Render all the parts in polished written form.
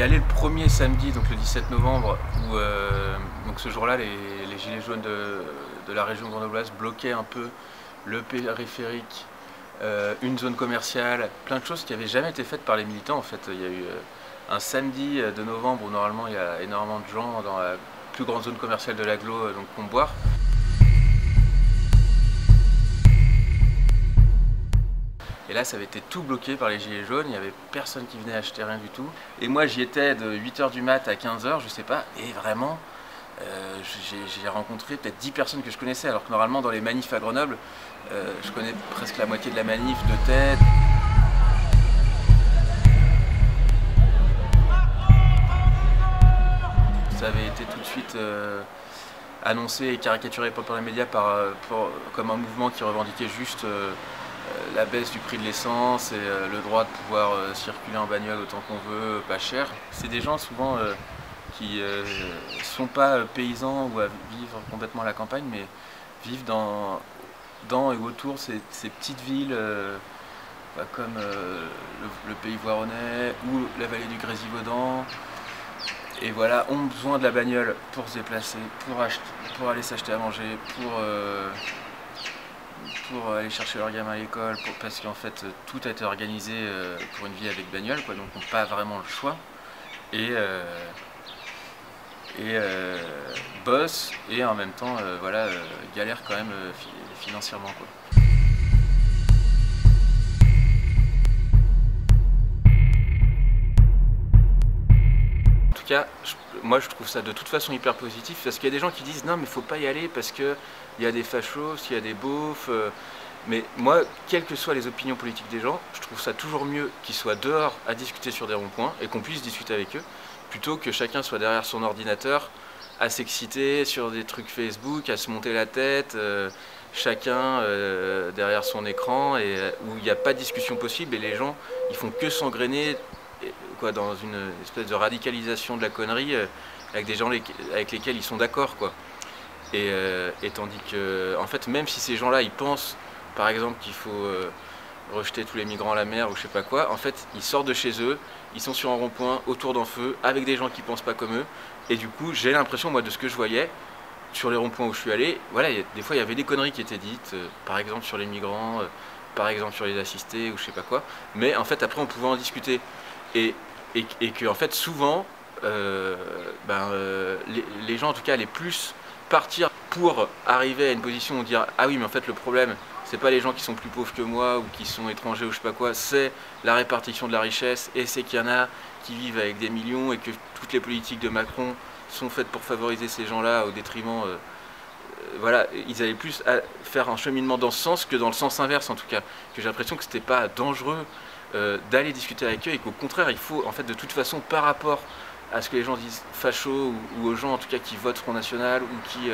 est allé le premier samedi, donc le 17 novembre, où donc ce jour-là, les gilets jaunes de la région grenobloise bloquaient un peu le périphérique, une zone commerciale, plein de choses qui n'avaient jamais été faites par les militants. En fait, il y a eu un samedi de novembre où normalement il y a énormément de gens dans la plus grande zone commerciale de l'agglo, donc Comboire. Et là, ça avait été tout bloqué par les gilets jaunes, il n'y avait personne qui venait acheter rien du tout. Et moi, j'y étais de 8h du mat à 15h, je sais pas, et vraiment, j'ai rencontré peut-être 10 personnes que je connaissais, alors que normalement, dans les manifs à Grenoble, je connais presque la moitié de la manif de tête. Ça avait été tout de suite annoncé et caricaturé par les médias comme un mouvement qui revendiquait juste la baisse du prix de l'essence et le droit de pouvoir circuler en bagnole autant qu'on veut, pas cher. C'est des gens souvent qui sont pas paysans ou à vivre complètement à la campagne, mais vivent dans et autour ces petites villes comme le Pays Voironnais ou la vallée du Grésivaudan. Et voilà, ont besoin de la bagnole pour se déplacer, pour aller s'acheter à manger, pour aller chercher leurs gamins à l'école, parce qu'en fait tout a été organisé pour une vie avec bagnole, quoi, donc on n'a pas vraiment le choix. Et bossent et en même temps voilà, galèrent quand même financièrement, quoi. Moi je trouve ça de toute façon hyper positif, parce qu'il y a des gens qui disent non mais faut pas y aller parce qu'il y a des fachos, il y a des beaufs, mais moi, quelles que soient les opinions politiques des gens, je trouve ça toujours mieux qu'ils soient dehors à discuter sur des ronds-points et qu'on puisse discuter avec eux, plutôt que chacun soit derrière son ordinateur à s'exciter sur des trucs Facebook, à se monter la tête, chacun derrière son écran, et où il n'y a pas de discussion possible et les gens ils font que s'engrainer dans une espèce de radicalisation de la connerie avec des gens avec lesquels ils sont d'accord, quoi. Et tandis que, en fait, même si ces gens-là, ils pensent, par exemple, qu'il faut rejeter tous les migrants à la mer ou je sais pas quoi, en fait, ils sortent de chez eux, ils sont sur un rond-point, autour d'un feu, avec des gens qui pensent pas comme eux, et du coup, j'ai l'impression, moi, de ce que je voyais, sur les ronds-points où je suis allé, voilà, des fois, il y avait des conneries qui étaient dites, par exemple sur les migrants, par exemple sur les assistés ou je sais pas quoi, mais en fait, après, on pouvait en discuter. Et que en fait souvent les gens en tout cas allaient plus partir pour arriver à une position où dire ah oui mais en fait le problème c'est pas les gens qui sont plus pauvres que moi ou qui sont étrangers ou je sais pas quoi, c'est la répartition de la richesse et c'est qu'il y en a qui vivent avec des millions et que toutes les politiques de Macron sont faites pour favoriser ces gens-là au détriment voilà, ils allaient plus faire un cheminement dans ce sens que dans le sens inverse, en tout cas, que j'ai l'impression que c'était pas dangereux d'aller discuter avec eux et qu'au contraire il faut en fait de toute façon par rapport à ce que les gens disent fachos ou aux gens en tout cas qui votent Front National ou qui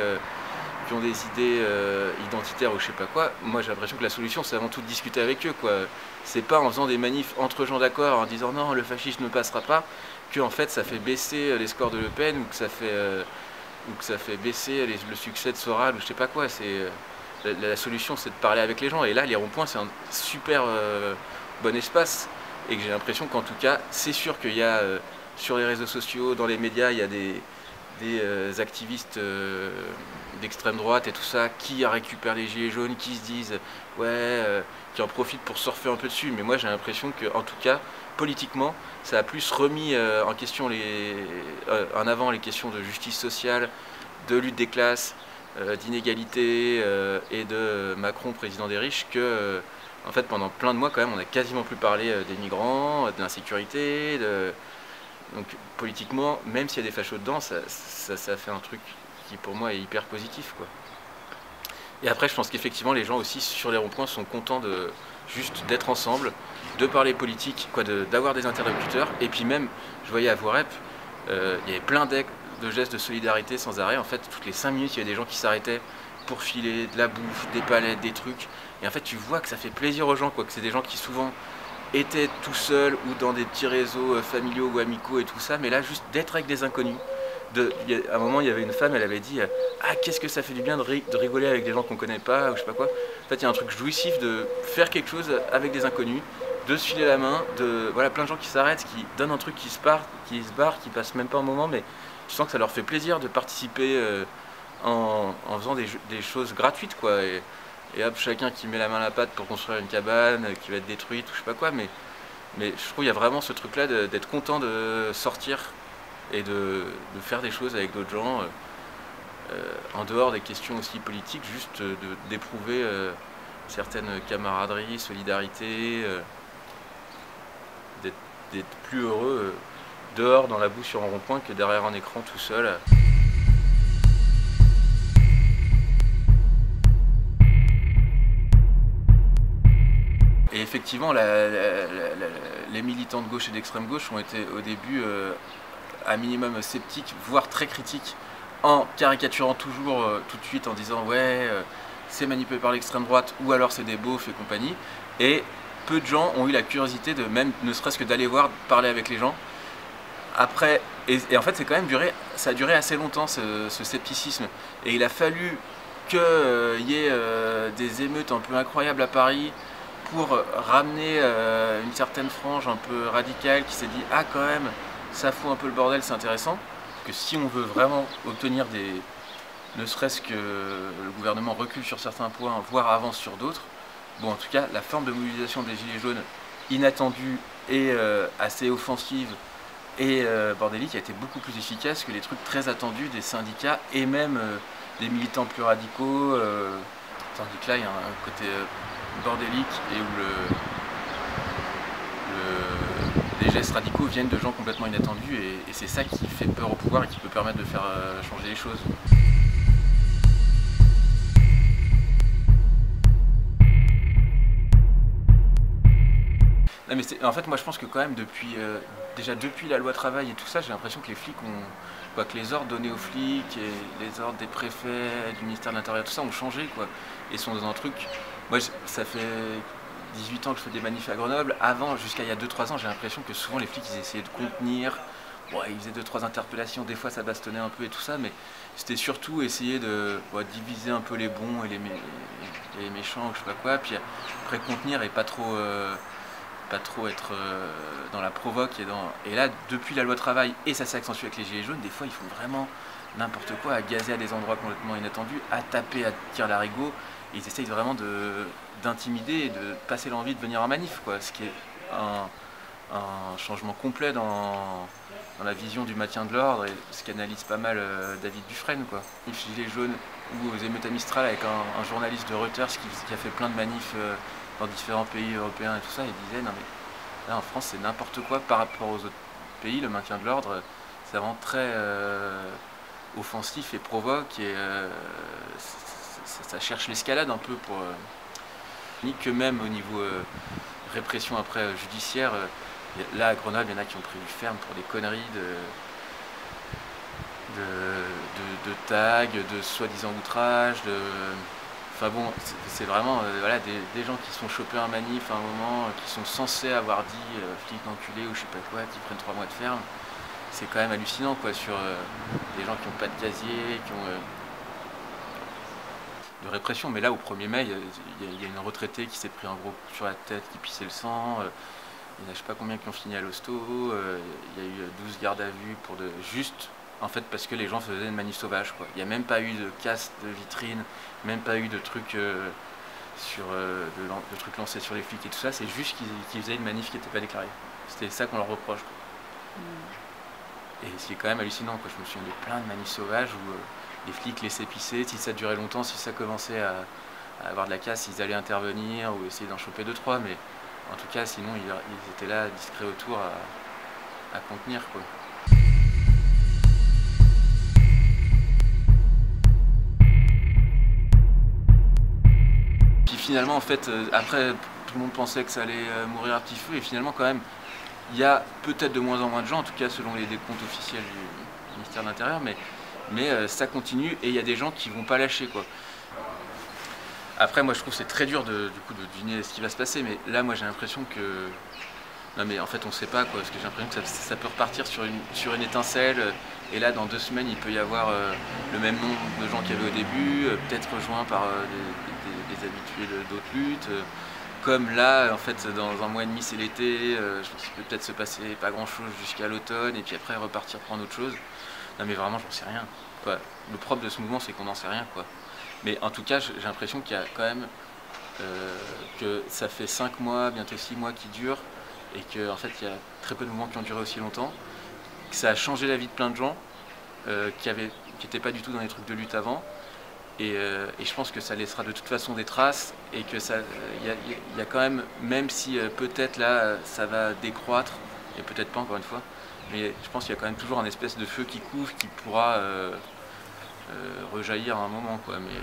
ont des idées identitaires ou je sais pas quoi, moi j'ai l'impression que la solution c'est avant tout de discuter avec eux, quoi. C'est pas en faisant des manifs entre gens d'accord en disant non le fascisme ne passera pas que en fait ça fait baisser les scores de Le Pen ou que ça fait baisser le succès de Soral ou je sais pas quoi. La solution c'est de parler avec les gens et là les ronds-points c'est un super bon espace et que j'ai l'impression qu'en tout cas c'est sûr qu'il y a sur les réseaux sociaux, dans les médias, il y a des activistes d'extrême droite et tout ça qui récupèrent les gilets jaunes, qui se disent ouais, qui en profitent pour surfer un peu dessus, mais moi j'ai l'impression que en tout cas politiquement ça a plus remis en question en avant les questions de justice sociale, de lutte des classes, d'inégalité et de Macron président des riches que en fait, pendant plein de mois, quand même, on n'a quasiment plus parlé des migrants, de l'insécurité. Donc, politiquement, même s'il y a des fachos dedans, ça fait un truc qui, pour moi, est hyper positif, quoi. Et après, je pense qu'effectivement, les gens aussi, sur les ronds-points, sont contents juste d'être ensemble, de parler politique, d'avoir des interlocuteurs. Et puis même, je voyais à Voirep, il y avait plein de gestes de solidarité sans arrêt. En fait, toutes les 5 minutes, il y avait des gens qui s'arrêtaient pour filer de la bouffe, des palettes, des trucs. Et en fait, tu vois que ça fait plaisir aux gens, quoi, que c'est des gens qui souvent étaient tout seuls ou dans des petits réseaux familiaux ou amicaux et tout ça, mais là, juste d'être avec des inconnus. À un moment, il y avait une femme, elle avait dit ah, qu'est-ce que ça fait du bien de rigoler avec des gens qu'on connaît pas, ou je sais pas quoi. En fait, il y a un truc jouissif de faire quelque chose avec des inconnus de se filer la main, voilà, plein de gens qui s'arrêtent, qui donnent un truc, qui se barrent, qui passent même pas un moment, mais je sens que ça leur fait plaisir de participer en faisant des choses gratuites, quoi. Et hop, chacun qui met la main à la pâte pour construire une cabane qui va être détruite ou je sais pas quoi, mais je trouve qu'il y a vraiment ce truc-là d'être content de sortir et de faire des choses avec d'autres gens, en dehors des questions aussi politiques, juste d'éprouver certaines camaraderies, solidarité, d'être plus heureux dehors dans la boue sur un rond-point que derrière un écran tout seul. Et effectivement, les militants de gauche et d'extrême gauche ont été au début à minimum sceptiques, voire très critiques, en caricaturant toujours tout de suite en disant ouais, c'est manipulé par l'extrême droite ou alors c'est des beaufs et compagnie. Et peu de gens ont eu la curiosité de même, ne serait-ce que d'aller voir, de parler avec les gens. Après, et en fait, c'est quand même ça a duré assez longtemps ce scepticisme. Et il a fallu qu'il y ait des émeutes un peu incroyables à Paris pour ramener une certaine frange un peu radicale qui s'est dit ah quand même ça fout un peu le bordel, c'est intéressant. Que si on veut vraiment obtenir ne serait-ce que le gouvernement recule sur certains points, voire avance sur d'autres, bon en tout cas la forme de mobilisation des Gilets jaunes inattendue et assez offensive et bordélique a été beaucoup plus efficace que les trucs très attendus des syndicats et même des militants plus radicaux, tandis que là il y a un côté bordélique et où les gestes radicaux viennent de gens complètement inattendus et c'est ça qui fait peur au pouvoir et qui peut permettre de faire changer les choses. Non, mais en fait moi je pense que quand même déjà depuis la loi travail et tout ça, j'ai l'impression que les flics que les ordres donnés aux flics et les ordres des préfets, du ministère de l'Intérieur, tout ça ont changé quoi, et sont dans un truc. Moi ça fait 18 ans que je fais des manifs à Grenoble. Avant, jusqu'à il y a 2-3 ans, j'ai l'impression que souvent les flics ils essayaient de contenir. Ouais, ils faisaient 2-3 interpellations, des fois ça bastonnait un peu et tout ça, mais c'était surtout essayer de diviser un peu les bons et les méchants, je sais pas quoi, puis après contenir et pas trop être dans la provoque. Et là, depuis la loi travail, et ça s'est accentué avec les gilets jaunes, des fois ils font vraiment n'importe quoi, à gazer à des endroits complètement inattendus, à taper, à tirer l'arigot. Et ils essayent vraiment d'intimider et de passer l'envie de venir en manif, quoi. Ce qui est un changement complet dans la vision du maintien de l'ordre et ce qu'analyse pas mal David Dufresne, quoi. Les Gilets jaunes ou aux émeutes à Mistral avec un journaliste de Reuters qui a fait plein de manifs dans différents pays européens et tout ça, il disait non mais là en France c'est n'importe quoi par rapport aux autres pays, le maintien de l'ordre c'est vraiment très offensif et provoque et ça cherche l'escalade un peu pour ni que même au niveau répression après judiciaire. Là à Grenoble, il y en a qui ont prévu ferme pour des conneries de tags, de soi-disant outrage, enfin bon, c'est vraiment voilà, des gens qui se font choper un manif à un moment, qui sont censés avoir dit flic enculé ou je sais pas quoi, qui prennent 3 mois de ferme. C'est quand même hallucinant quoi, sur des gens qui n'ont pas de casier, qui ont de répression. Mais là, au 1er mai, il y a une retraitée qui s'est pris un gros coup sur la tête, qui pissait le sang. Il y en a je sais pas combien qui ont fini à l'hosto. Il y a eu 12 gardes à vue pour juste en fait parce que les gens faisaient une manif sauvage, quoi. Il n'y a même pas eu de casse de vitrine, même pas eu de trucs de trucs lancés sur les flics et tout ça. C'est juste qu'ils faisaient une manif qui n'était pas déclarée. C'était ça qu'on leur reproche, quoi. Et c'est quand même hallucinant, quoi. Je me souviens de plein de manifs sauvages où les flics laissaient pisser. Si ça durait longtemps, si ça commençait à avoir de la casse, ils allaient intervenir ou essayer d'en choper 2-3. Mais en tout cas, sinon, ils étaient là, discrets autour, à contenir, quoi. Puis finalement, en fait, après, tout le monde pensait que ça allait mourir à petit feu. Et finalement, quand même, il y a peut-être de moins en moins de gens, en tout cas selon les décomptes officiels du ministère de l'Intérieur, mais ça continue et il y a des gens qui vont pas lâcher, quoi. Après moi je trouve que c'est très dur du coup de deviner ce qui va se passer, mais là moi j'ai l'impression que non mais en fait on sait pas, quoi, parce que j'ai l'impression que ça peut repartir sur une étincelle et là dans 2 semaines il peut y avoir le même nombre de gens qu'il y avait au début, peut-être rejoints par des habitués d'autres luttes. comme là, en fait, dans un mois et demi, c'est l'été, je pense qu'il peut peut-être se passer pas grand-chose jusqu'à l'automne, et puis après repartir prendre autre chose. Non mais vraiment, j'en sais rien, quoi. Le propre de ce mouvement, c'est qu'on n'en sait rien, quoi. Mais en tout cas, j'ai l'impression qu'il y a quand même, que ça fait 5 mois, bientôt 6 mois qui durent, et qu'en fait, il y a très peu de mouvements qui ont duré aussi longtemps, que ça a changé la vie de plein de gens, qui n'étaient pas du tout dans les trucs de lutte avant. Et je pense que ça laissera de toute façon des traces et que ça, y a quand même si peut-être là ça va décroître, et peut-être pas encore une fois, mais je pense qu'il y a quand même toujours un espèce de feu qui couvre qui pourra rejaillir à un moment, quoi. Mais,